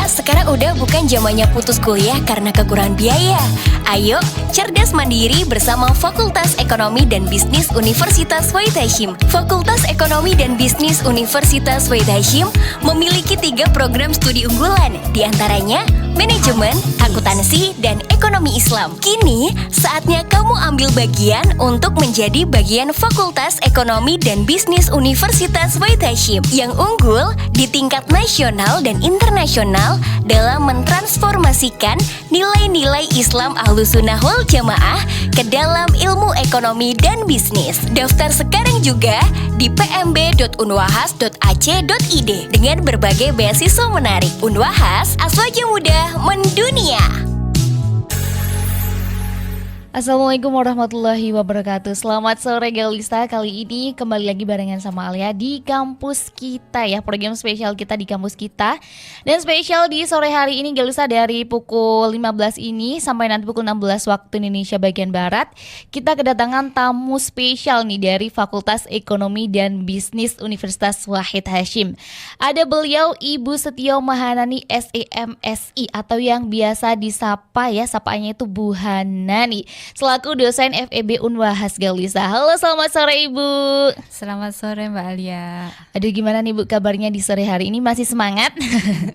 sekarang udah bukan zamannya putus kuliah karena kekurangan biaya. Ayo, cerdas mandiri bersama Fakultas Ekonomi dan Bisnis Universitas Wahid Hasyim. Fakultas Ekonomi dan Bisnis Universitas Wahid Hasyim memiliki 3 program studi unggulan, diantaranya Manajemen, Akuntansi, dan Ekonomi Islam. Kini, saatnya kamu ambil bagian untuk menjadi bagian Fakultas Ekonomi dan Bisnis Universitas Wahid Hasyim yang unggul di tingkat nasional dan internasional dalam mentransformasikan nilai-nilai Islam Ahlussunnah wal Jamaah ke dalam ilmu ekonomi dan bisnis. Daftar sekarang juga di pmb.unwahas.ac.id dengan berbagai beasiswa menarik. Unwahas, Aswaja Muda Mendunia. Assalamualaikum warahmatullahi wabarakatuh. Selamat sore Galista. Kali ini kembali lagi barengan sama Alia di kampus kita ya. Program spesial kita di kampus kita. Dan spesial di sore hari ini Galista dari pukul 15 ini sampai nanti pukul 16 waktu Indonesia bagian Barat. Kita kedatangan tamu spesial nih dari Fakultas Ekonomi dan Bisnis Universitas Wahid Hasyim. Ada beliau Ibu Setio Mahanani SEMSI atau yang biasa disapa ya, sapaannya itu Bu Hanani, selaku dosen FEB Unwahas Galisa. Halo, selamat sore Ibu. Selamat sore Mbak Alia. Aduh, gimana nih Bu kabarnya di sore hari ini? Masih semangat?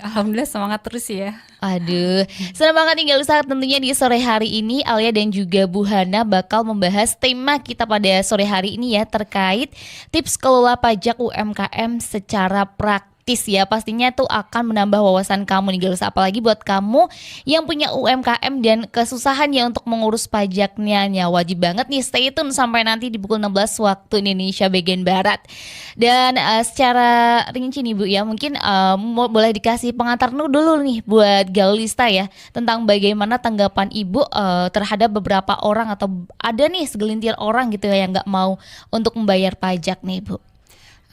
Alhamdulillah semangat terus ya. Aduh, senang banget nih Galisa. Tentunya di sore hari ini Alia dan juga Bu Hana bakal membahas tema kita pada sore hari ini ya, terkait tips kelola pajak UMKM secara praktis ya. Pastinya tuh akan menambah wawasan kamu nih Galisa, apalagi buat kamu yang punya UMKM dan kesusahan ya untuk mengurus pajaknya. Wajib banget nih stay tune sampai nanti di pukul 16 waktu Indonesia bagian Barat. Dan secara rinci nih Bu ya, mungkin boleh dikasih pengantar dulu nih buat Galista ya, tentang bagaimana tanggapan Ibu terhadap beberapa orang atau ada nih segelintir orang gitu ya yang gak mau untuk membayar pajak nih Bu.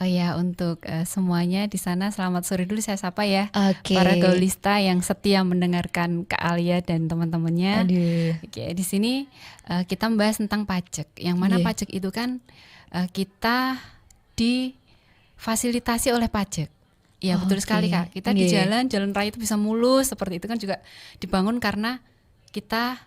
Oh ya, untuk semuanya di sana selamat sore dulu saya sapa ya. Okay. Para gaulista yang setia mendengarkan Kak Alia dan teman-temannya. Aduh. Oke, di sini kita membahas tentang pajak. Yang mana pajak itu kan kita difasilitasi oleh pajak. Ya betul sekali Kak. Kita di jalan raya itu bisa mulus seperti itu kan juga dibangun karena kita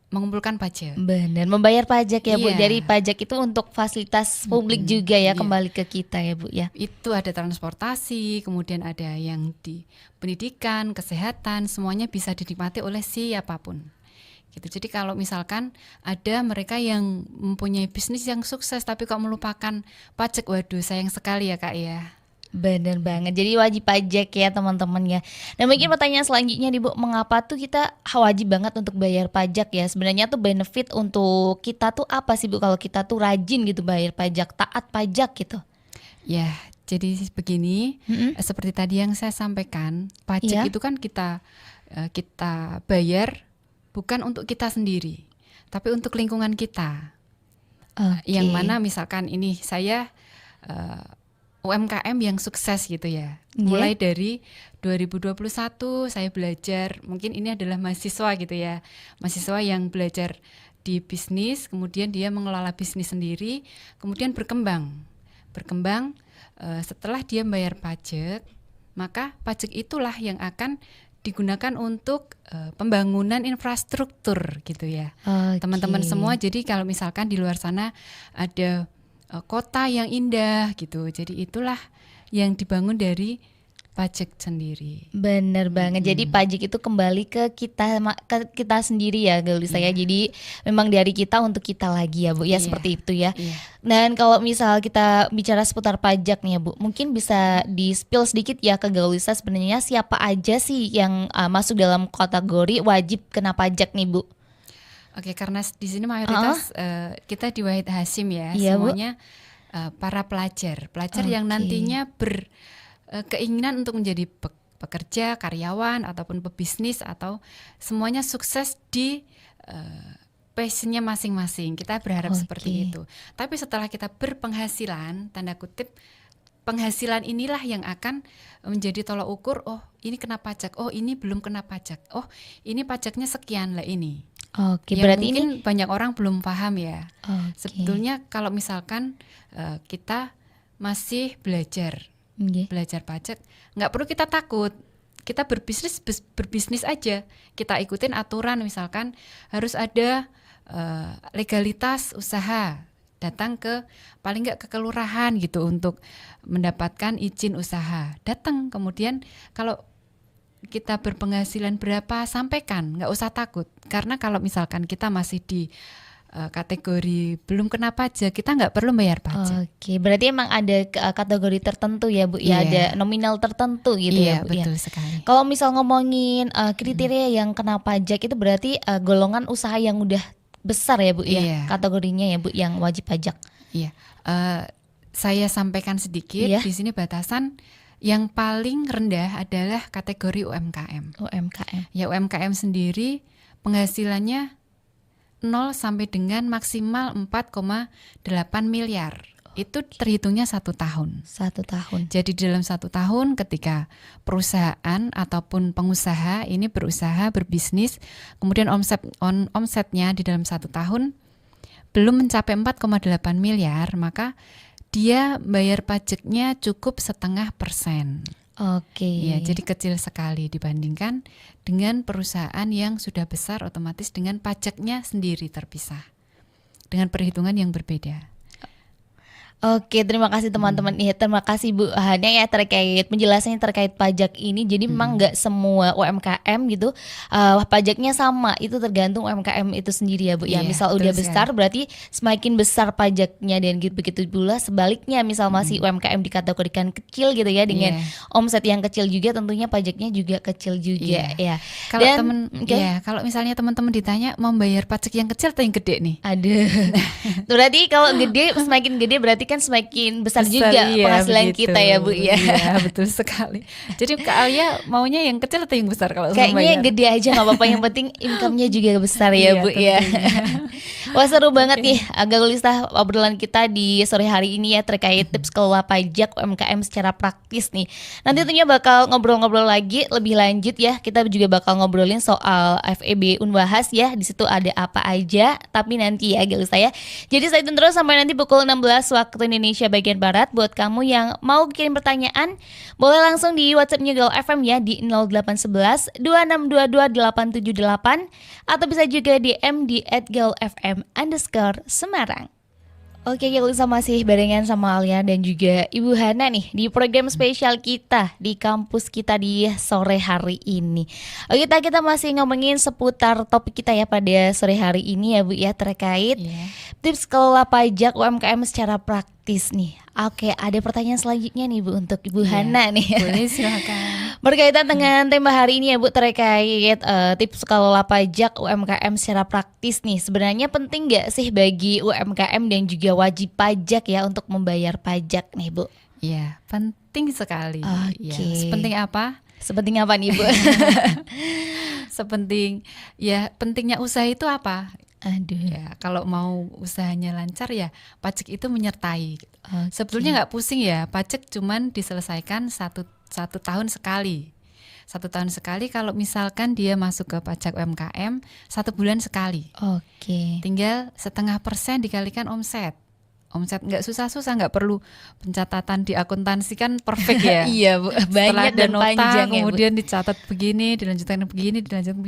mengumpulkan pajak. Benar, membayar pajak ya Bu. Jadi pajak itu untuk fasilitas publik juga ya, kembali ke kita ya Bu ya. Itu ada transportasi, kemudian ada yang di pendidikan, kesehatan, semuanya bisa dinikmati oleh siapapun. Gitu. Jadi kalau misalkan ada mereka yang mempunyai bisnis yang sukses tapi kok melupakan pajak, waduh sayang sekali ya Kak ya. Bener banget, jadi wajib pajak ya teman-teman ya. Dan mungkin pertanyaan selanjutnya nih Bu, mengapa tuh kita wajib banget untuk bayar pajak ya? Sebenarnya tuh benefit untuk kita tuh apa sih Bu kalau kita tuh rajin gitu bayar pajak, taat pajak gitu? Ya, jadi begini, seperti tadi yang saya sampaikan, pajak itu kan kita bayar bukan untuk kita sendiri, tapi untuk lingkungan kita. Yang mana misalkan ini saya UMKM yang sukses gitu ya. Mulai dari 2021 saya belajar, mungkin ini adalah mahasiswa gitu ya. Mahasiswa yang belajar di bisnis, kemudian dia mengelola bisnis sendiri, kemudian berkembang. Setelah dia bayar pajak, maka pajak itulah yang akan digunakan untuk pembangunan infrastruktur gitu ya. Teman-teman semua, jadi kalau misalkan di luar sana ada kota yang indah gitu, jadi itulah yang dibangun dari pajak sendiri. Bener banget. Jadi pajak itu kembali ke kita sendiri ya Galisa ya. Jadi memang dari kita untuk kita lagi ya Bu ya, seperti itu ya. Dan kalau misal kita bicara seputar pajak nih ya Bu, mungkin bisa di-spill sedikit ya ke Galisa, sebenarnya siapa aja sih yang masuk dalam kategori wajib kena pajak nih Bu? Oke, karena di sini mayoritas kita di Wahid Hasyim ya, semuanya para pelajar yang nantinya berkeinginan untuk menjadi pekerja, karyawan ataupun pebisnis atau semuanya sukses di passionnya masing-masing. Kita berharap seperti itu. Tapi setelah kita berpenghasilan, tanda kutip, penghasilan inilah yang akan menjadi tolak ukur. Oh, ini kena pajak. Oh, ini belum kena pajak. Oh, ini pajaknya sekian lah ini. Oke, yang berarti mungkin ini banyak orang belum paham ya. Sebetulnya kalau misalkan kita masih belajar pajak, nggak perlu kita takut. kita berbisnis aja, kita ikutin aturan, misalkan harus ada legalitas usaha, datang ke paling nggak ke kelurahan gitu untuk mendapatkan izin usaha, datang. Kemudian kalau kita berpenghasilan berapa, sampaikan, nggak usah takut, karena kalau misalkan kita masih di kategori belum kena pajak, kita nggak perlu bayar pajak. Oke, berarti emang ada kategori tertentu ya Bu, ya ada nominal tertentu gitu ya Bu. Betul sekali. Kalau misal ngomongin kriteria yang kena pajak itu berarti golongan usaha yang udah besar ya Bu ya, kategorinya ya Bu yang wajib pajak. Iya, saya sampaikan sedikit di sini batasan. Yang paling rendah adalah kategori UMKM. Ya, UMKM sendiri penghasilannya 0 sampai dengan maksimal 4,8 miliar. Itu terhitungnya 1 tahun. 1 tahun. Jadi dalam 1 tahun ketika perusahaan ataupun pengusaha ini berusaha berbisnis, kemudian omsetnya di dalam 1 tahun belum mencapai 4,8 miliar, maka dia bayar pajaknya cukup 0,5%. Oke. Ya, jadi kecil sekali dibandingkan dengan perusahaan yang sudah besar, otomatis dengan pajaknya sendiri terpisah, dengan perhitungan yang berbeda. Oke, terima kasih teman-teman. Terima kasih Bu Hana ya terkait penjelasannya terkait pajak ini. Jadi memang nggak semua UMKM gitu pajaknya sama. Itu tergantung UMKM itu sendiri ya Bu. Ya, misal udah besar berarti semakin besar pajaknya, dan begitu pula sebaliknya, misal masih UMKM dikategorikan kecil gitu ya, dengan omset yang kecil juga tentunya pajaknya juga kecil juga ya. Kalau kalau misalnya teman-teman ditanya mau bayar pajak yang kecil atau yang gede nih? Aduh. Berarti kalau gede, semakin gede berarti kan semakin besar juga penghasilan begitu, kita ya Bu ya. Iya, betul sekali. Jadi Kak Alia maunya yang kecil atau yang besar kalau kayaknya yang gede aja nggak apa-apa, yang penting income-nya juga besar ya Bu ya. Wah, seru banget nih Gaulista obrolan kita di sore hari ini ya terkait tips kelola pajak UMKM secara praktis nih. Nanti tentunya bakal ngobrol-ngobrol lagi lebih lanjut ya. Kita juga bakal ngobrolin soal FEB Unbahas ya. Di situ ada apa aja, tapi nanti ya Gaulista ya. Jadi stay tune terus sampai nanti pukul 16 waktu Indonesia bagian Barat. Buat kamu yang mau kirim pertanyaan, boleh langsung di WhatsApp-nya Gaul FM ya di 0811 2622 878, atau bisa juga DM di @gaulfm_Semarang. Oke, Gaulisa masih barengan sama Alia dan juga Ibu Hana nih di program spesial kita di kampus kita di sore hari ini. Oke, kita masih ngomongin seputar topik kita ya pada sore hari ini ya Bu ya, terkait tips kelola pajak UMKM secara praktis nih. Oke, ada pertanyaan selanjutnya nih Bu untuk Ibu Hana nih. Boleh, silakan. Berkaitan dengan tema hari ini ya Bu, terkait tips kelola pajak UMKM secara praktis nih. Sebenarnya penting gak sih bagi UMKM dan juga wajib pajak ya untuk membayar pajak nih Bu? Iya, penting sekali. Ya, sepenting apa? Sepenting apa nih Bu? Pentingnya usaha itu apa? Aduh. Ya, kalau mau usahanya lancar ya pajak itu menyertai. Sebetulnya nggak pusing ya, pajak cuman diselesaikan satu tahun sekali. 1 tahun sekali. Kalau misalkan dia masuk ke pajak UMKM 1 bulan sekali. Tinggal 0,5% dikalikan omset. Omset nggak susah-susah, nggak perlu pencatatan di akuntansi kan perfect ya. Iya Bu, banyak dan nota, panjang kemudian ya, Bu. dicatat begini, dilanjutkan begini.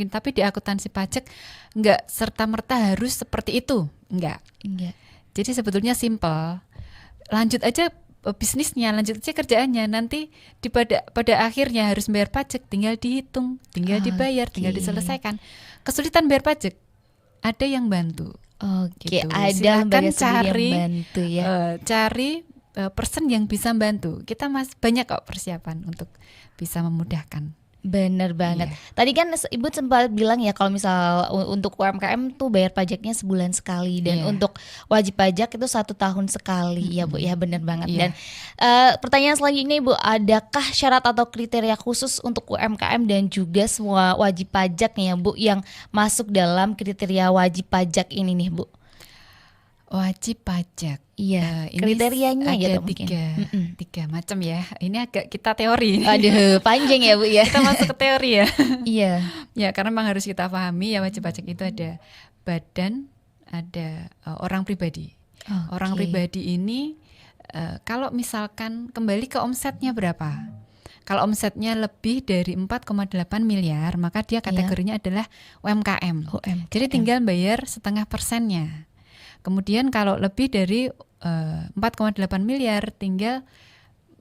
Tapi di akuntansi pajak nggak serta-merta harus seperti itu, enggak. Jadi sebetulnya simple. Lanjut aja bisnisnya, lanjut aja kerjaannya. Nanti pada akhirnya harus bayar pajak, tinggal dihitung, tinggal dibayar, tinggal diselesaikan. Kesulitan bayar pajak, ada yang bantu. Gitu. Ada cari yang bantu ya. Cari person yang bisa bantu. Kita banyak kok persiapan untuk bisa memudahkan. Bener banget. Tadi kan Ibu sempat bilang ya kalau misal untuk UMKM tuh bayar pajaknya sebulan sekali, dan untuk wajib pajak itu 1 tahun sekali ya Bu ya, bener banget. Dan pertanyaan selanjutnya Ibu, adakah syarat atau kriteria khusus untuk UMKM dan juga semua wajib pajak nih ya Bu yang masuk dalam kriteria wajib pajak ini nih Bu? Wajib pajak. Iya, kriterianya ada gitu tiga macam ya. Ini agak kita teori. Aduh, panjang ya Bu ya. Kita masuk ke teori ya. Iya. Ya, karena memang harus kita pahami ya, wajib pajak itu ada badan, ada orang pribadi. Orang pribadi ini kalau misalkan kembali ke omsetnya berapa. Kalau omsetnya lebih dari 4,8 miliar, maka dia kategorinya adalah UMKM. Jadi tinggal bayar 0,5%-nya. Kemudian kalau lebih dari 4,8 miliar, tinggal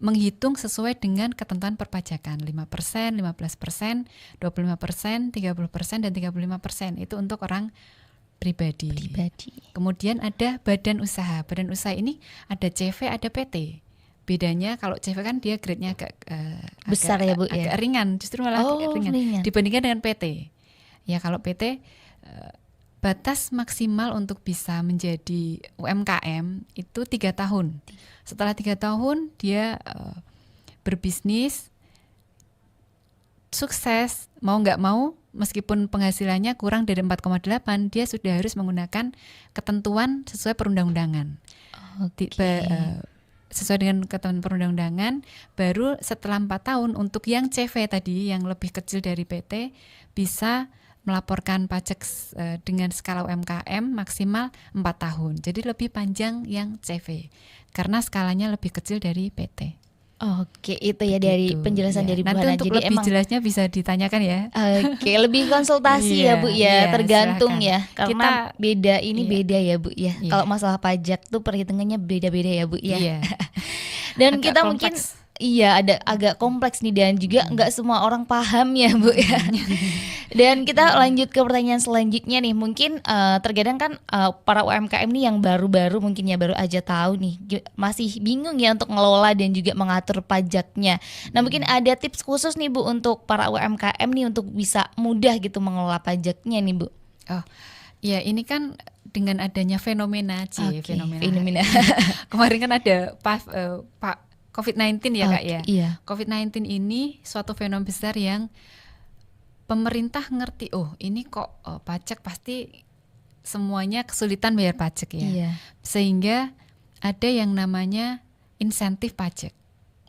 menghitung sesuai dengan ketentuan perpajakan 5%, 15%, 25%, 30%, dan 35%. Itu untuk orang pribadi. Kemudian ada badan usaha. Badan usaha ini ada CV, ada PT. Bedanya kalau CV kan dia grade-nya agak besar ya Bu agak ringan, justru malah ringan dibandingkan dengan PT. Ya kalau PT batas maksimal untuk bisa menjadi UMKM itu 3 tahun. Setelah 3 tahun dia berbisnis sukses, mau nggak mau meskipun penghasilannya kurang dari 4,8, dia sudah harus menggunakan ketentuan sesuai perundang-undangan. Sesuai dengan ketentuan perundang-undangan, baru setelah 4 tahun untuk yang CV tadi yang lebih kecil dari PT bisa melaporkan pajak dengan skala UMKM maksimal 4 tahun. Jadi lebih panjang yang CV karena skalanya lebih kecil dari PT. Oke, itu ya dari penjelasan dari Bu Nanti Hana. untuk Jadi lebih jelasnya bisa ditanyakan ya. Oke, lebih konsultasi ya Bu ya, tergantung silakan. ya. Karena beda ya Bu ya. Kalau masalah pajak tuh perhitungannya beda-beda ya Bu ya. Dan agak kita kompleks. mungkin ada agak kompleks nih dan juga nggak semua orang paham ya Bu ya. Dan kita lanjut ke pertanyaan selanjutnya nih. Mungkin terkadang kan para UMKM nih yang baru-baru mungkin ya baru aja tahu nih, masih bingung ya untuk ngelola dan juga mengatur pajaknya. Nah mungkin ada tips khusus nih Bu untuk para UMKM nih untuk bisa mudah gitu mengelola pajaknya nih Bu. Oh ya, ini kan dengan adanya fenomena fenomena. Kemarin kan ada Pak COVID-19 ya Kak ya. Iya. COVID-19 ini suatu fenomena besar yang pemerintah ngerti, ini kok pajak pasti semuanya kesulitan bayar pajak ya. Iya. Sehingga ada yang namanya insentif pajak.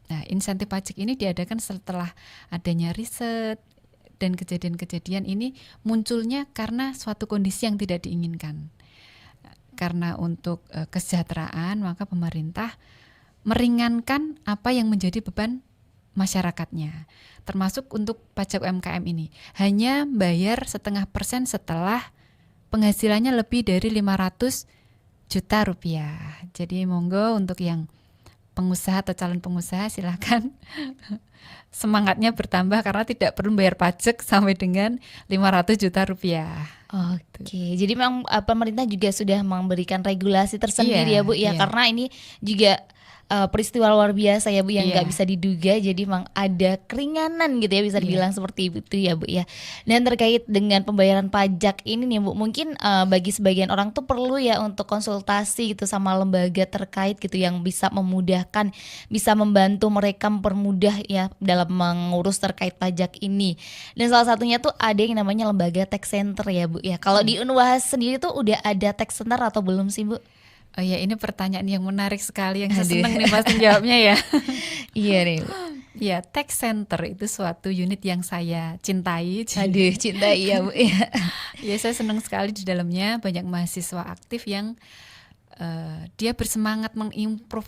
Nah, insentif pajak ini diadakan setelah adanya riset dan kejadian-kejadian ini munculnya karena suatu kondisi yang tidak diinginkan. Karena untuk kesejahteraan, maka pemerintah meringankan apa yang menjadi beban masyarakatnya, termasuk untuk pajak UMKM ini. Hanya bayar 0,5% setelah penghasilannya lebih dari 500 juta rupiah. Jadi monggo untuk yang pengusaha atau calon pengusaha silakan semangatnya bertambah karena tidak perlu bayar pajak sampai dengan 500 juta rupiah. Oke, jadi memang pemerintah juga sudah memberikan regulasi tersendiri ya Bu ya, karena ini juga peristiwa luar biasa ya Bu yang nggak bisa diduga, jadi memang ada keringanan gitu ya bisa dibilang seperti itu ya Bu ya. Dan terkait dengan pembayaran pajak ini nih Bu, mungkin bagi sebagian orang tuh perlu ya untuk konsultasi gitu sama lembaga terkait gitu yang bisa memudahkan, bisa membantu mereka mempermudah ya dalam mengurus terkait pajak ini. Dan salah satunya tuh ada yang namanya lembaga tax center ya Bu ya. Kalau di Unwahas sendiri tuh udah ada tax center atau belum sih Bu? Oh ya, ini pertanyaan yang menarik sekali, yang saya senang nih pasti jawabnya ya. Iya nih. Ya, tax center itu suatu unit yang saya cintai. Cintai ya Bu. Ya, saya senang sekali di dalamnya banyak mahasiswa aktif yang dia bersemangat mengimprove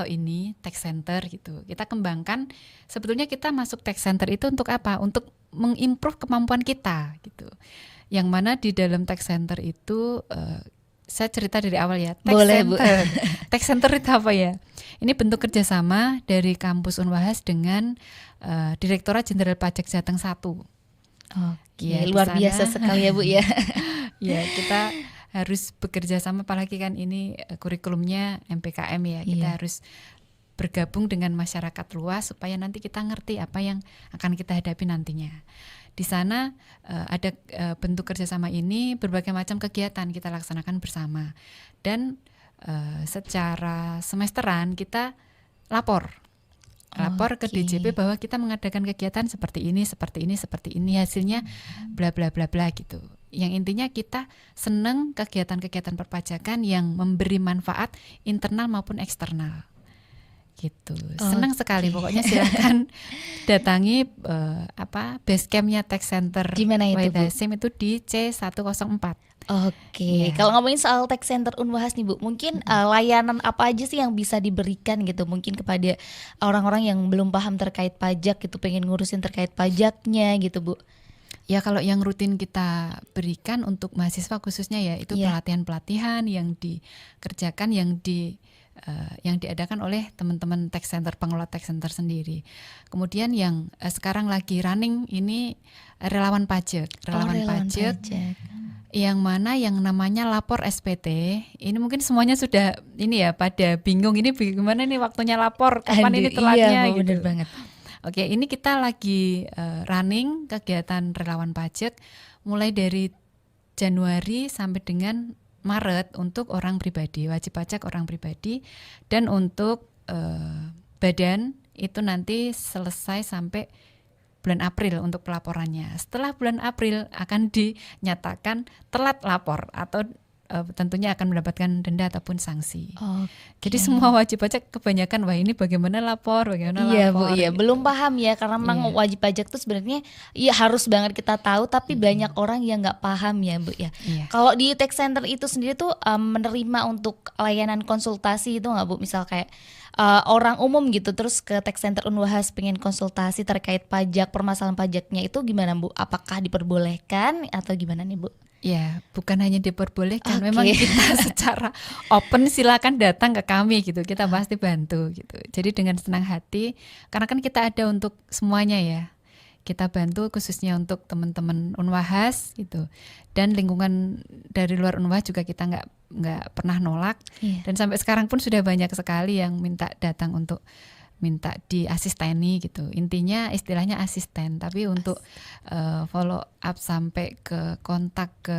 ini tax center gitu. Kita kembangkan, sebetulnya kita masuk tax center itu untuk apa? Untuk mengimprove kemampuan kita gitu. Yang mana di dalam tax center itu saya cerita dari awal ya. Tax center itu apa ya? Ini bentuk kerjasama dari kampus Unwahas dengan Direktorat Jenderal Pajak Jateng 1. Ya, luar biasa sekali ya Bu ya. Ya, kita harus bekerja sama, apalagi kan ini kurikulumnya MPKM ya. Kita harus bergabung dengan masyarakat luas supaya nanti kita ngerti apa yang akan kita hadapi nantinya. Di sana ada bentuk kerjasama ini, berbagai macam kegiatan kita laksanakan bersama. Dan secara semesteran kita lapor ke DJP bahwa kita mengadakan kegiatan seperti ini, hasilnya bla bla bla bla gitu. Yang intinya kita senang kegiatan-kegiatan perpajakan yang memberi manfaat internal maupun eksternal. Gitu. Senang sekali, pokoknya silakan datangi base campnya tax center Gimana itu Bu? Hasim itu di C104. Oke, kalau ngomongin soal tax center Unwahas nih Bu, mungkin layanan apa aja sih yang bisa diberikan gitu mungkin kepada orang-orang yang belum paham terkait pajak gitu, pengen ngurusin terkait pajaknya gitu Bu? Ya kalau yang rutin kita berikan untuk mahasiswa khususnya ya itu pelatihan-pelatihan yang dikerjakan yang diadakan oleh teman-teman tax center, pengelola tax center sendiri. Kemudian yang sekarang lagi running ini relawan pajak, relawan pajak. Yang mana yang namanya lapor SPT, ini mungkin semuanya sudah ini ya pada bingung ini bagaimana nih waktunya lapor, kapan ini telatnya gitu. Bener banget. Oke, ini kita lagi running kegiatan relawan pajak mulai dari Januari sampai dengan Maret untuk orang pribadi, wajib pajak orang pribadi, dan untuk badan itu nanti selesai sampai bulan April untuk pelaporannya. Setelah bulan April akan dinyatakan telat lapor atau tentunya akan mendapatkan denda ataupun sanksi. Jadi semua wajib pajak kebanyakan wah ini bagaimana lapor, bagaimana lapor. Bu, iya, belum paham ya karena memang wajib pajak itu sebenarnya ya harus banget kita tahu tapi banyak orang yang nggak paham ya Bu ya. Kalau di tax center itu sendiri tuh menerima untuk layanan konsultasi itu nggak Bu? Misal kayak orang umum gitu terus ke tax center Unwahas pengen konsultasi terkait pajak, permasalahan pajaknya itu gimana Bu? Apakah diperbolehkan atau gimana nih Bu? Ya, bukan hanya diperbolehkan, memang kita secara open silakan datang ke kami gitu, kita pasti bantu gitu. Jadi dengan senang hati, karena kan kita ada untuk semuanya ya. Kita bantu khususnya untuk teman-teman Unwahas gitu. Dan lingkungan dari luar Unwahas juga kita nggak pernah nolak. Dan sampai sekarang pun sudah banyak sekali yang minta datang untuk minta diasisteni gitu. Intinya istilahnya asisten, tapi untuk follow up sampai ke kontak ke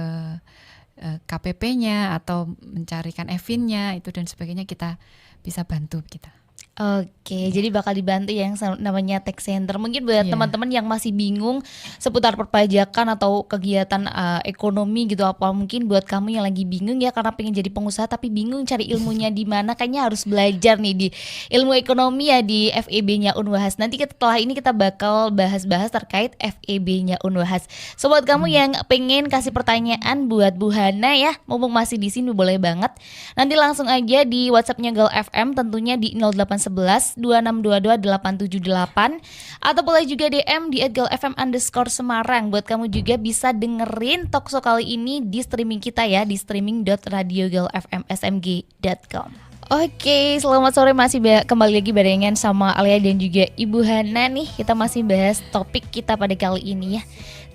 KPP-nya atau mencarikan EVIN-nya itu dan sebagainya kita bisa bantu kita. Oke, jadi bakal dibantu yang namanya tax center. Mungkin buat teman-teman yang masih bingung seputar perpajakan atau kegiatan ekonomi gitu, apa mungkin buat kamu yang lagi bingung ya karena pengen jadi pengusaha tapi bingung cari ilmunya di mana, kayaknya harus belajar nih di ilmu ekonomi ya di FEB-nya Unwahas. Nanti setelah ini kita bakal bahas-bahas terkait FEB-nya Unwahas. So buat kamu yang pengen kasih pertanyaan buat Bu Hana ya, mumpung masih di sini boleh banget. Nanti langsung aja di WhatsApp-nya Gal FM tentunya di 0811 2622 878 atau boleh juga DM di @galfm_Semarang. Buat kamu juga bisa dengerin talkshow kali ini di streaming kita ya di streaming.radiogalfmsmg.com. Oke, selamat sore, masih kembali lagi barengan sama Alia dan juga Ibu Hana nih. Kita masih bahas topik kita pada kali ini ya,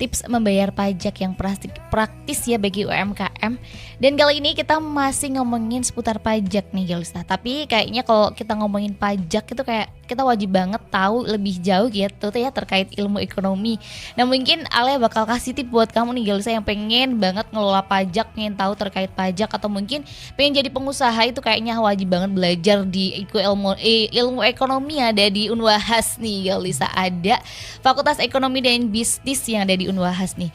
tips membayar pajak yang praktis ya bagi UMKM. Dan kali ini kita masih ngomongin seputar pajak nih Galista. Tapi kayaknya kalau kita ngomongin pajak itu kayak kita wajib banget tahu lebih jauh gitu ya terkait ilmu ekonomi. Nah mungkin Alia bakal kasih tip buat kamu nih Galista yang pengen banget ngelola pajak, pengen tahu terkait pajak atau mungkin pengen jadi pengusaha, itu kayaknya wajib banget belajar di ilmu ekonomi ada di Unwahas nih Galista. Ada Fakultas Ekonomi dan Bisnis yang ada di Unwahas nih.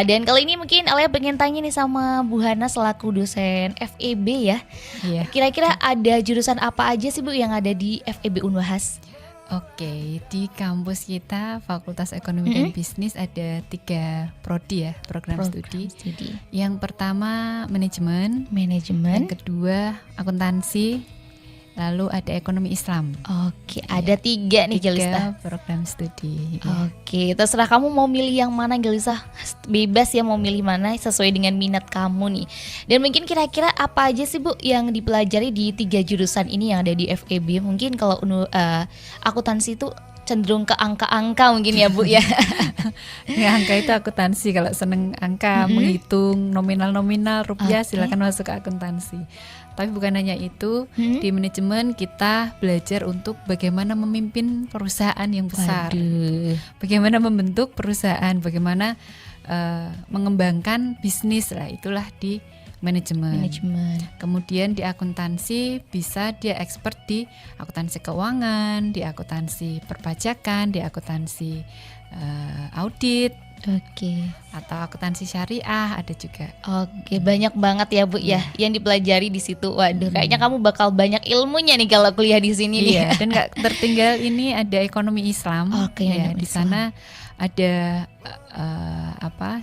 Dan kali ini mungkin Alia pengen tanya nih sama Bu Hana selaku dosen FEB ya. Kira-kira ada jurusan apa aja sih Bu yang ada di FEB Unwahas? Oke, di kampus kita Fakultas Ekonomi dan Bisnis ada 3 prodi ya, program studi. Yang pertama manajemen, yang kedua akuntansi, lalu ada ekonomi Islam. Oke, ada 3 nih Galista. 3 program studi. Oke, terserah kamu mau milih yang mana Galista. Bebas ya mau milih mana sesuai dengan minat kamu nih. Dan mungkin kira-kira apa aja sih Bu yang dipelajari di 3 jurusan ini yang ada di FEB? Mungkin kalau akuntansi itu cenderung ke angka-angka mungkin ya Bu ya. Ya, angka itu akuntansi, kalau seneng angka menghitung nominal-nominal rupiah silakan masuk ke akuntansi. Tapi bukan hanya itu, di manajemen kita belajar untuk bagaimana memimpin perusahaan yang besar. Bagaimana membentuk perusahaan, bagaimana mengembangkan bisnis lah, itulah di manajemen. Kemudian di akuntansi bisa dia expert di akuntansi keuangan, di akuntansi perpajakan, di akuntansi audit. Atau akuntansi syariah ada juga. Banyak banget ya Bu ya yang dipelajari di situ. Waduh, kayaknya kamu bakal banyak ilmunya nih kalau kuliah di sini nih. Dan nggak tertinggal ini ada ekonomi Islam. Ya, di sana ada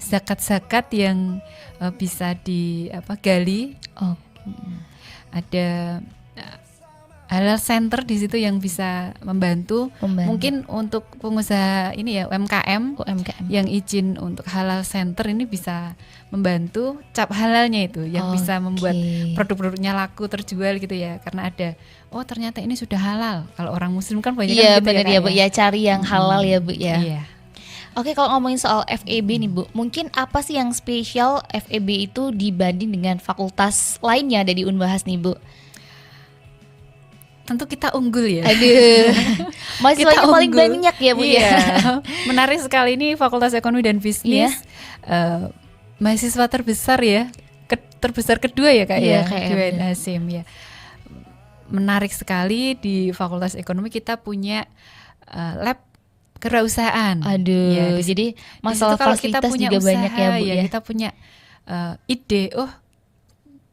zakat-zakat yang bisa gali. Ada halal center di situ yang bisa membantu. Mungkin untuk pengusaha ini ya UMKM yang izin untuk halal center ini bisa membantu cap halalnya itu yang bisa membuat produk-produknya laku terjual gitu ya, karena ada ternyata ini sudah halal. Kalau orang muslim kan banyak kan gitu benar ya Bu ya, cari yang halal ya Bu ya. Iya. Oke, kalau ngomongin soal FEB nih Bu, mungkin apa sih yang spesial FEB itu dibanding dengan fakultas lainnya ada di Unbahas nih Bu? Tentu kita unggul ya. Aduh, mahasiswanya paling banyak ya Bu ya. Menarik sekali ini Fakultas Ekonomi dan Bisnis. Mahasiswa terbesar ya, terbesar kedua ya Kak ya, di UIN Hasim ya. Menarik sekali di Fakultas Ekonomi kita punya lab kewirausahaan. Aduh, jadi masalah kalau fasilitas kita punya juga usaha, banyak ya Bu ya. Kita punya ide,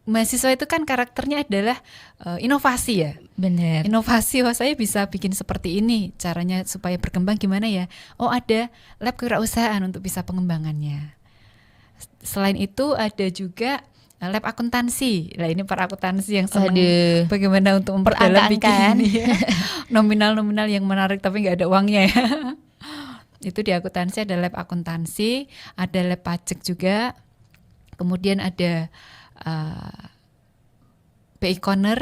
mahasiswa itu kan karakternya adalah inovasi ya. Benar. Inovasi, saya bisa bikin seperti ini, caranya supaya berkembang gimana ya. Ada lab kewirausahaan untuk bisa pengembangannya. Selain itu ada juga lab akuntansi. Nah ini para akuntansi yang senang bagaimana untuk memperdalam bikin nominal-nominal yang menarik tapi nggak ada uangnya ya. Itu di akuntansi ada lab akuntansi, ada lab pajak juga. Kemudian ada BI Corner,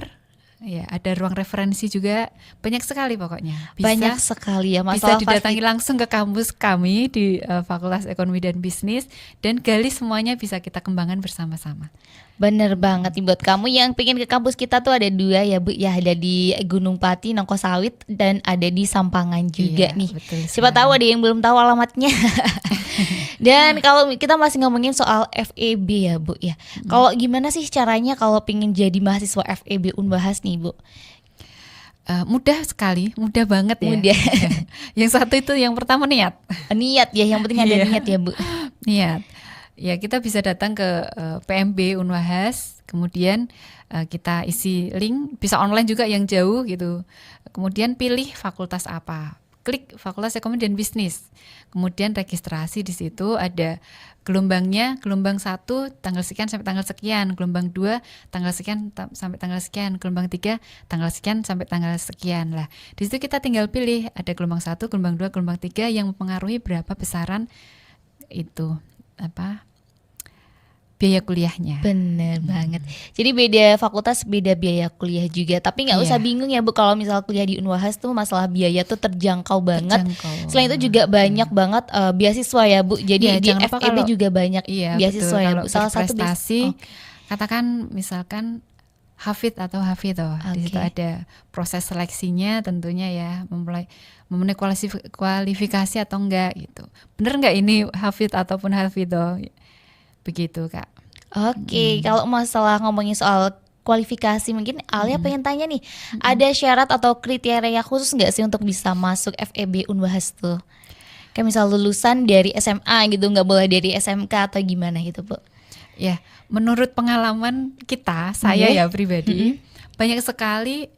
ya ada ruang referensi juga, banyak sekali pokoknya. Banyak sekali ya bisa masalah. didatangi langsung ke kampus kami di Fakultas Ekonomi dan Bisnis dan gali semuanya, bisa kita kembangkan bersama-sama. Bener banget nih, buat kamu yang pengen ke kampus kita tuh ada 2 ya Bu ya, ada di Gunung Pati, Nongko Sawit, dan ada di Sampangan juga nih. Siapa tahu ada yang belum tahu alamatnya. Dan kalau kita masih ngomongin soal FEB ya Bu ya, kalau gimana sih caranya kalau pengen jadi mahasiswa FEB Unbahas nih Bu? Mudah sekali, mudah banget ya. Mudah. Yang satu itu yang pertama niat. Niat ya, yang penting ada niat ya Bu. Niat. Ya kita bisa datang ke PMB Unbahas, kemudian kita isi link, bisa online juga yang jauh gitu. Kemudian pilih fakultas apa, klik Fakultas Ekonomi dan Bisnis. Kemudian registrasi, di situ ada gelombangnya, gelombang 1 tanggal sekian sampai tanggal sekian, gelombang 2 tanggal sekian sampai tanggal sekian, gelombang 3 tanggal sekian sampai tanggal sekian lah. Di situ kita tinggal pilih ada gelombang 1, gelombang 2, gelombang 3 yang mempengaruhi berapa besaran itu biaya kuliahnya. Bener banget. Jadi beda fakultas beda biaya kuliah juga. Tapi nggak usah bingung ya Bu, kalau misal kuliah di Unbahas tuh masalah biaya tuh terjangkau banget. Selain itu juga banyak banget beasiswa ya Bu. Jadi di FEB juga banyak beasiswa ya Bu. Salah satu prestasi, katakan misalkan Hafid atau Hafidho, di situ ada proses seleksinya tentunya ya, memenuhi kualifikasi atau enggak gitu. Bener enggak ini Hafid ataupun Hafidho? Begitu Kak. Kalau masalah ngomongin soal kualifikasi, mungkin Alia pengen tanya nih, ada syarat atau kriteria khusus enggak sih untuk bisa masuk FEB Unbahas tuh? Kayak misal lulusan dari SMA gitu, enggak boleh dari SMK atau gimana gitu Bu? Ya, menurut pengalaman kita, saya ya pribadi, banyak sekali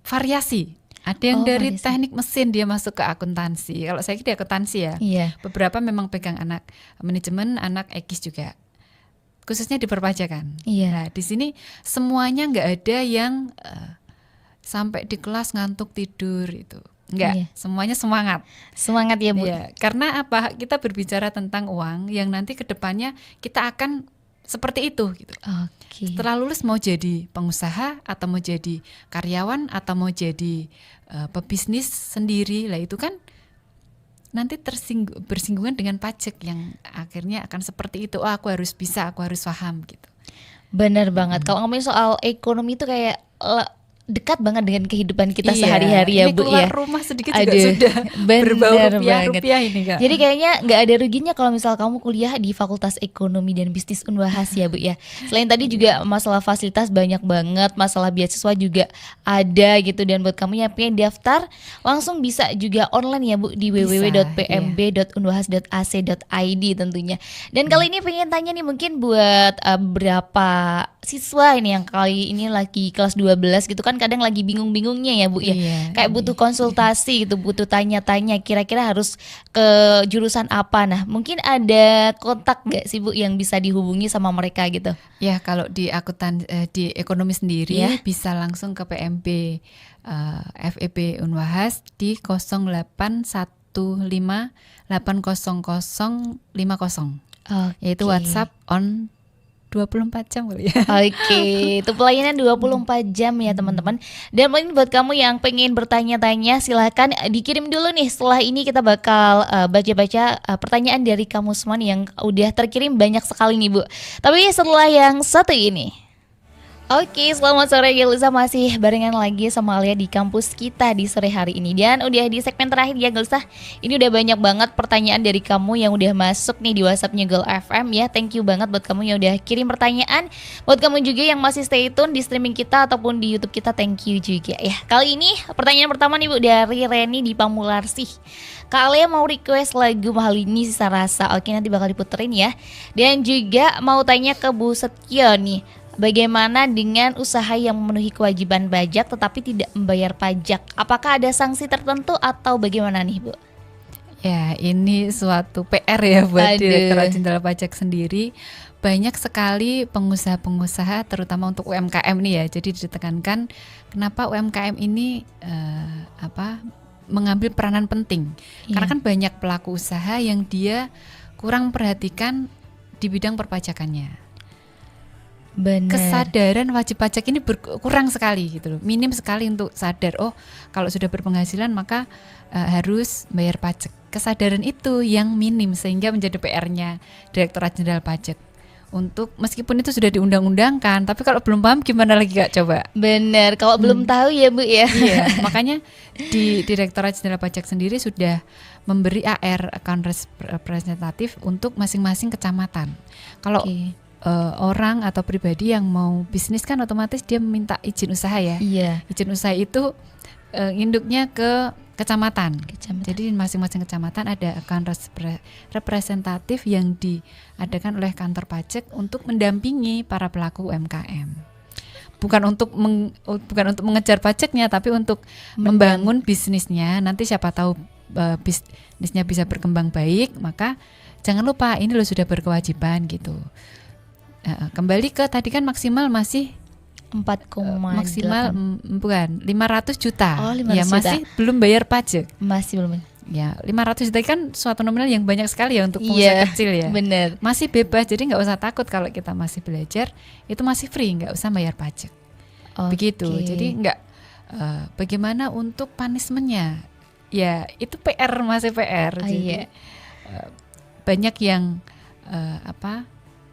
variasi. Ada yang dari teknik mesin dia masuk ke akuntansi. Kalau saya di akuntansi ya, beberapa memang pegang anak manajemen, anak ekis juga. Khususnya di perpajakan. Nah, di sini semuanya nggak ada yang sampai di kelas ngantuk tidur itu. Enggak, semuanya semangat. Semangat ya Bu. Ya, karena apa? Kita berbicara tentang uang yang nanti ke depannya kita akan seperti itu gitu. Setelah lulus mau jadi pengusaha atau mau jadi karyawan atau mau jadi pebisnis sendiri lah, itu kan nanti bersinggungan dengan pajak yang akhirnya akan seperti itu. Aku harus bisa, aku harus paham gitu. Benar banget. Kalau ngomongin soal ekonomi itu kayak dekat banget dengan kehidupan kita sehari-hari ya Bu ya. Keluar rumah sedikit juga sudah berbau rupiah ini Kak. Jadi kayaknya nggak ada ruginya kalau misal kamu kuliah di Fakultas Ekonomi dan Bisnis Unbahas ya Bu ya. Selain tadi juga masalah fasilitas banyak banget, masalah beasiswa juga ada gitu, dan buat kamu yang pengen daftar langsung bisa juga online ya Bu di www.pmb.unbahas.ac.id tentunya. Dan kali ini pengen tanya nih, mungkin buat berapa siswa ini yang kali ini lagi kelas 12 gitu kan, kadang lagi bingung-bingungnya ya Bu ya. Kayak butuh konsultasi gitu, butuh tanya-tanya kira-kira harus ke jurusan apa. Nah, mungkin ada kontak nggak sih Bu yang bisa dihubungi sama mereka gitu? Ya, kalau di di ekonomi sendiri bisa langsung ke PMB FEB Unwahas di 0815800050. Yaitu WhatsApp on 24 jam kali ya. Oke, itu pelayanan 24 jam ya teman-teman. Dan mungkin buat kamu yang pengen bertanya-tanya, silahkan dikirim dulu nih. Setelah ini kita bakal baca-baca pertanyaan dari kamu semua nih yang udah terkirim banyak sekali nih Bu. Tapi setelah yang satu ini. Oke, selamat sore Gelisa, masih barengan lagi sama Alia di kampus kita di sore hari ini. Dan udah di segmen terakhir ya Gelisa. Ini udah banyak banget pertanyaan dari kamu yang udah masuk nih di WhatsApp-nya Gol FM ya. Thank you banget buat kamu yang udah kirim pertanyaan. Buat kamu juga yang masih stay tune di streaming kita ataupun di YouTube kita, thank you juga ya. Kali ini pertanyaan pertama nih Bu dari Reni di Pamularsih. Kak Alia mau request lagu Mahalini Sisa Rasa. Oke, nanti bakal diputerin ya. Dan juga mau tanya ke Bu Setio nih, bagaimana dengan usaha yang memenuhi kewajiban pajak tetapi tidak membayar pajak? Apakah ada sanksi tertentu atau bagaimana nih Bu? Ya, ini suatu PR ya buat Direktorat Jenderal Pajak sendiri. Banyak sekali pengusaha-pengusaha terutama untuk UMKM nih ya. Jadi ditekankan kenapa UMKM ini mengambil peranan penting. Karena kan banyak pelaku usaha yang dia kurang perhatikan di bidang perpajakannya. Bener. Kesadaran wajib pajak ini kurang sekali gitu loh, minim sekali untuk sadar kalau sudah berpenghasilan maka harus bayar pajak. Kesadaran itu yang minim sehingga menjadi PR-nya Direktorat Jenderal Pajak untuk meskipun itu sudah diundang-undangkan, tapi kalau belum paham gimana lagi Kak, coba. Bener, kalau belum tahu ya Bu ya. Iya, makanya di Direktorat Jenderal Pajak sendiri sudah memberi AR account representatif untuk masing-masing kecamatan. Kalau orang atau pribadi yang mau bisnis kan otomatis dia meminta izin usaha ya. Iya. Izin usaha itu induknya ke kecamatan. Jadi masing-masing kecamatan ada account representatif yang diadakan oleh kantor pajak untuk mendampingi para pelaku UMKM. Bukan untuk mengejar pajaknya, tapi untuk membangun bisnisnya. Nanti siapa tahu bisnisnya bisa berkembang baik, maka jangan lupa ini loh sudah berkewajiban gitu. Kembali ke tadi kan maksimal masih 4,8 maksimal bukan 500 juta. Oh, 500 ya masih juta. Belum bayar pajak. Masih belum. Ya 500 juta kan suatu nominal yang banyak sekali ya untuk pengusaha kecil ya. Bener. Masih bebas, jadi nggak usah takut kalau kita masih belajar itu masih free, nggak usah bayar pajak. Begitu. Jadi nggak bagaimana untuk punishment-nya? Ya itu masih PR. Jadi banyak yang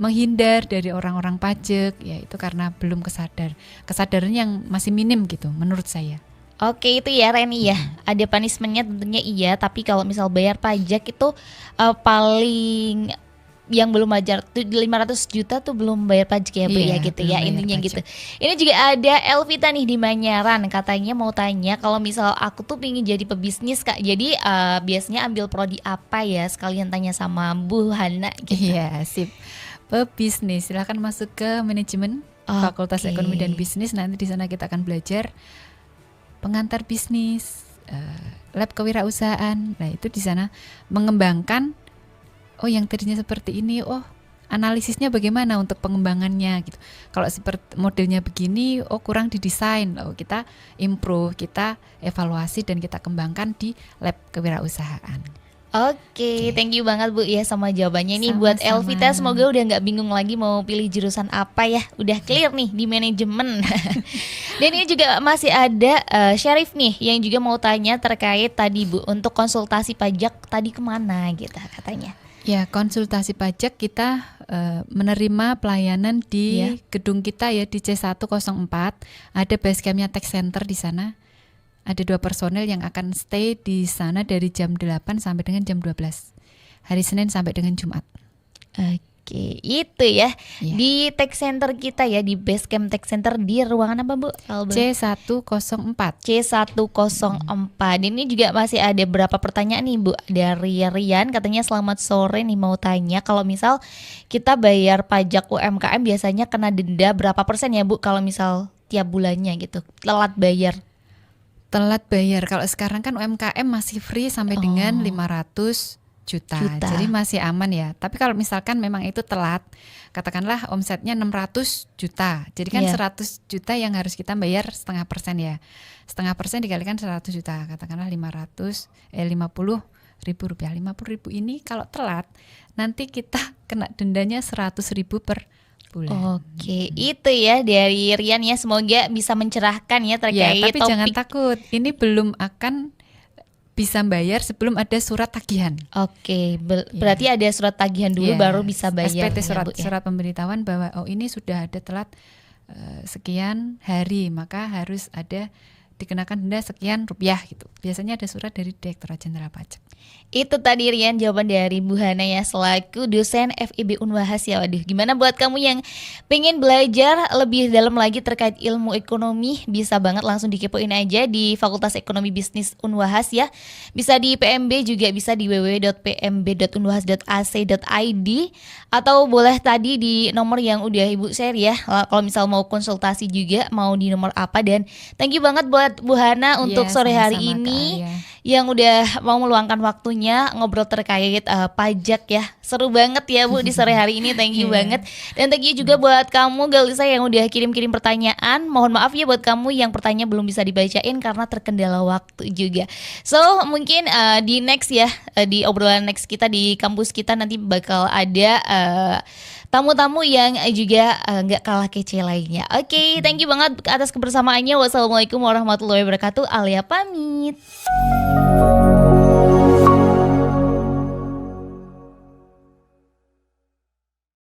menghindar dari orang-orang pajak, ya itu karena belum kesadaran yang masih minim gitu menurut saya. Oke, itu ya Reni ya. Ada punishment-nya tentunya iya, tapi kalau misal bayar pajak itu paling yang belum wajar 500 juta tuh belum bayar pajak ya Bu ya gitu ya, intinya gitu. Ini juga ada Elvita nih di Banyaran, katanya mau tanya kalau misal aku tuh pengen jadi pebisnis Kak. Jadi biasanya ambil prodi apa ya? Sekalian tanya sama Bu Hana gitu. Iya, sip. Pebisnis, silahkan masuk ke manajemen Fakultas Ekonomi dan Bisnis. Nanti di sana kita akan belajar pengantar bisnis, lab kewirausahaan. Nah itu di sana mengembangkan yang tadinya seperti ini, analisisnya bagaimana untuk pengembangannya gitu. Kalau seperti modelnya begini, kurang didesain, kita improve, kita evaluasi dan kita kembangkan di lab kewirausahaan. Oke, thank you banget Bu ya sama jawabannya nih. Buat Elvita semoga udah nggak bingung lagi mau pilih jurusan apa ya. Udah clear nih di manajemen. Dan ini juga masih ada Syarif nih yang juga mau tanya terkait tadi Bu, untuk konsultasi pajak tadi kemana gitu katanya. Ya, konsultasi pajak kita menerima pelayanan di gedung kita ya di C104. Ada basecampnya Tax Center di sana. Ada 2 personel yang akan stay di sana dari jam 8 sampai dengan jam 12. Hari Senin sampai dengan Jumat. Oke, itu ya. Iya. Di tech center kita ya, di Basecamp Tech Center di ruangan apa Bu? C104. C104. Ini juga masih ada berapa pertanyaan nih Bu dari Rian, katanya selamat sore nih, mau tanya kalau misal kita bayar pajak UMKM biasanya kena denda berapa persen ya Bu kalau misal tiap bulannya gitu telat bayar? Telat bayar kalau sekarang kan UMKM masih free sampai dengan 500 juta. Jadi masih aman ya. Tapi kalau misalkan memang itu telat, katakanlah omsetnya 600 juta. Jadi kan 100 juta yang harus kita bayar 0,5% ya. 0,5% dikalikan 100 juta, katakanlah 50 ribu rupiah. 50 ribu ini kalau telat, nanti kita kena dendanya 100 ribu per bulan. Oke, itu ya dari Rian ya, semoga bisa mencerahkan ya terkait tapi topik. jangan takut, ini belum akan bisa bayar sebelum ada surat tagihan. Oke, berarti ada surat tagihan dulu baru bisa bayar. SPT surat, ya, Bu, ya? Surat pemberitahuan bahwa ini sudah ada telat sekian hari, maka harus ada dikenakan denda sekian rupiah gitu. Biasanya ada surat dari Direktorat Jenderal Pajak. Itu tadi Rian jawaban dari Bu Hana ya, selaku dosen FIB Unwahas ya. Waduh, gimana buat kamu yang pengen belajar lebih dalam lagi terkait ilmu ekonomi, bisa banget langsung dikepoin aja di Fakultas Ekonomi Bisnis Unwahas ya. Bisa di PMB, juga bisa di www.pmb.unwahas.ac.id, atau boleh tadi di nomor yang udah Ibu share ya. Kalau misal mau konsultasi juga mau di nomor apa. Dan thank you banget buat Bu Hana untuk sore hari ini yang udah mau meluangkan waktunya ngobrol terkait pajak ya. Seru banget ya Bu di sore hari ini. Thank you banget. Dan thank you juga buat kamu Galisa yang udah kirim-kirim pertanyaan. Mohon maaf ya buat kamu yang pertanyaan belum bisa dibacain karena terkendala waktu juga. So mungkin di next ya, di obrolan next kita di kampus kita nanti bakal ada tamu-tamu yang juga gak kalah kece lainnya. Oke, thank you banget atas kebersamaannya. Wassalamualaikum warahmatullahi wabarakatuh. Alia pamit.